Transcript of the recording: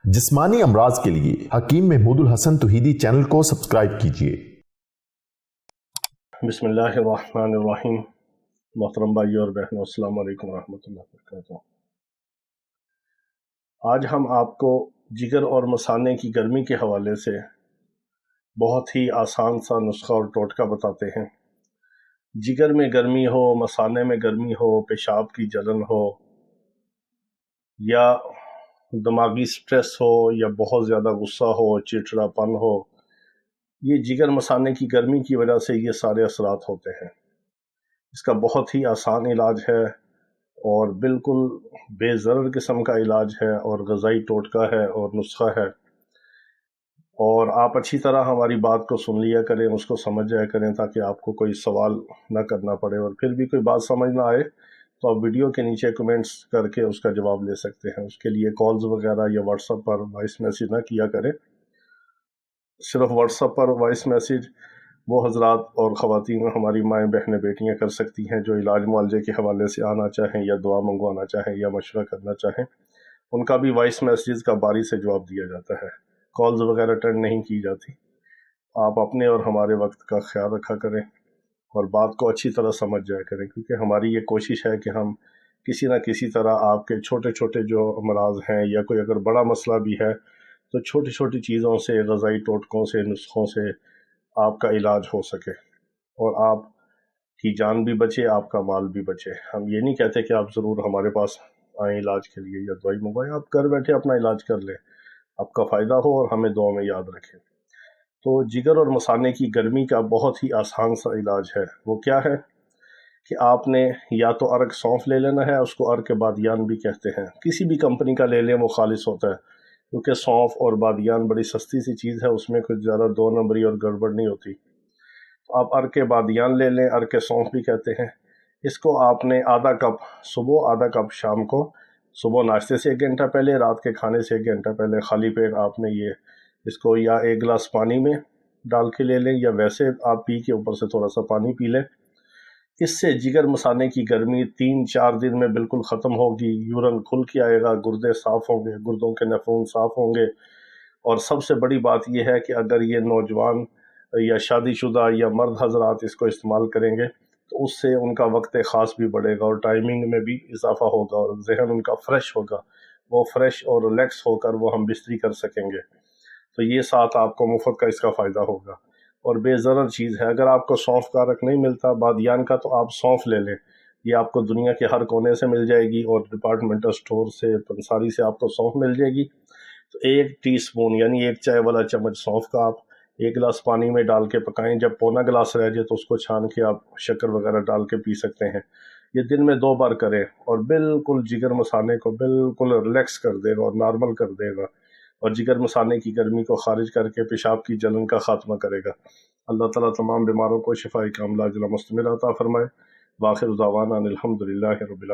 जिस्मानी अमराज के लिए हकीम महमूदुल हसन तौहीदी चैनल को सब्सक्राइब कीजिए। बिस्मिल्लाहिर्रहमानिर्रहीम। मोहतरम भाइयों और बहनों, अस्सलाम वालेकुम रहमतुल्लाहि वबरकातुहू। आज हम आपको जिगर और मसाने की गर्मी के हवाले से बहुत ही आसान सा नुस्खा और टोटका बताते हैं। जिगर में गर्मी हो, मसाने में गर्मी हो, पेशाब की जलन हो या दिमागी स्ट्रेस हो या बहुत ज़्यादा गुस्सा हो, चिड़चिड़ापन हो, ये जिगर मसाने की गर्मी की वजह से ये सारे असरात होते हैं। इसका बहुत ही आसान इलाज है और बिल्कुल बेज़रर किस्म का इलाज है और ग़ज़ाई टोटका है और नुस्खा है। और आप अच्छी तरह हमारी बात को सुन लिया करें, उसको समझ जाया करें, ताकि आपको कोई सवाल ना करना पड़े। और फिर भी कोई बात समझ ना आए तो आप वीडियो के नीचे कमेंट्स करके उसका जवाब ले सकते हैं। उसके लिए कॉल्स वगैरह या व्हाट्सएप पर वॉइस मैसेज ना किया करें। सिर्फ व्हाट्सएप पर वॉइस मैसेज वो हजरात और ख़वातीन, हमारी माएँ, बहनें, बेटियाँ कर सकती हैं जो इलाज मुआवजे के हवाले से आना चाहें या दुआ मंगवाना चाहें या मशवरा करना चाहें। उनका भी वॉइस मैसेज का बारी से जवाब दिया जाता है। कॉल्स वगैरह अटेंड नहीं की जाती। आप अपने और हमारे वक्त का ख्याल रखा करें और बात को अच्छी तरह समझ जाया करें, क्योंकि हमारी ये कोशिश है कि हम किसी न किसी तरह आपके छोटे छोटे जो अमराज हैं या कोई अगर बड़ा मसला भी है तो छोटी छोटी चीज़ों से, ग़ज़ाई टोटकों से, नुस्खों से आपका इलाज हो सके और आप की जान भी बचे, आपका माल भी बचे। हम ये नहीं कहते कि आप ज़रूर हमारे पास आएँ इलाज के लिए या दवाई मंगवाएं। आप घर बैठे अपना इलाज कर लें, आपका फ़ायदा हो और हमें दुआ में याद रखें। तो जिगर और मसाने की गर्मी का बहुत ही आसान सा इलाज है। वो क्या है कि आपने या तो अर्क सौंफ ले लेना है, उसको अर्क बादियान भी कहते हैं। किसी भी कंपनी का ले लें, वो खालिस होता है, क्योंकि सौंफ और बादियान बड़ी सस्ती सी चीज़ है, उसमें कुछ ज़्यादा दो नंबरी और गड़बड़ नहीं होती। तो आप अर्क बादियान ले लें, अर्क सौंफ भी कहते हैं। इसको आपने आधा कप सुबह, आधा कप शाम को, सुबह नाश्ते से 1 घंटा पहले, रात के खाने से 1 घंटा पहले खाली पेट आपने इसको या 1 गिलास पानी में डाल के ले लें या वैसे आप पी के ऊपर से थोड़ा सा पानी पी लें। इससे जिगर मसाने की गर्मी 3-4 दिन में बिल्कुल ख़त्म होगी। यूरन खुल के आएगा, गुर्दे साफ़ होंगे, गुर्दों के नफून साफ़ होंगे। और सबसे बड़ी बात यह है कि अगर ये नौजवान या शादीशुदा या मर्द हजरात इसको इस्तेमाल करेंगे तो उससे उनका वक्त ख़ास भी बढ़ेगा और टाइमिंग में भी इजाफा होगा और जहन उनका फ्रेश होगा। वो फ्रेश और रिलैक्स होकर वो हम बिस्तरी कर सकेंगे। तो ये साथ आपको मुफ्त का इसका फ़ायदा होगा और बेज़रर चीज़ है। अगर आपको सौंफ का अर्क नहीं मिलता, बादियान का, तो आप सौंफ ले लें। ये आपको दुनिया के हर कोने से मिल जाएगी और डिपार्टमेंटल स्टोर से, पंसारी से आपको सौंफ मिल जाएगी। तो 1 टीस्पून यानी 1 चाय वाला चम्मच सौंफ का आप 1 गिलास पानी में डाल के पकाएं। जब पौना गिलास रह जाए तो उसको छान के आप शक्कर वगैरह डाल के पी सकते हैं। ये दिन में 2 बार करें और बिल्कुल जिगर मसाने को बिल्कुल रिलैक्स कर देगा और नॉर्मल कर देगा और जिगर मसाने की गर्मी को खारिज करके पेशाब की जलन का खात्मा करेगा। अल्लाह ताला तमाम बीमारों को शिफाए कामिला मुस्तमिल अता फरमाए। वाखिर दावाना अनिल हम्दुलिल्लाहि रब्बिल आलमीन।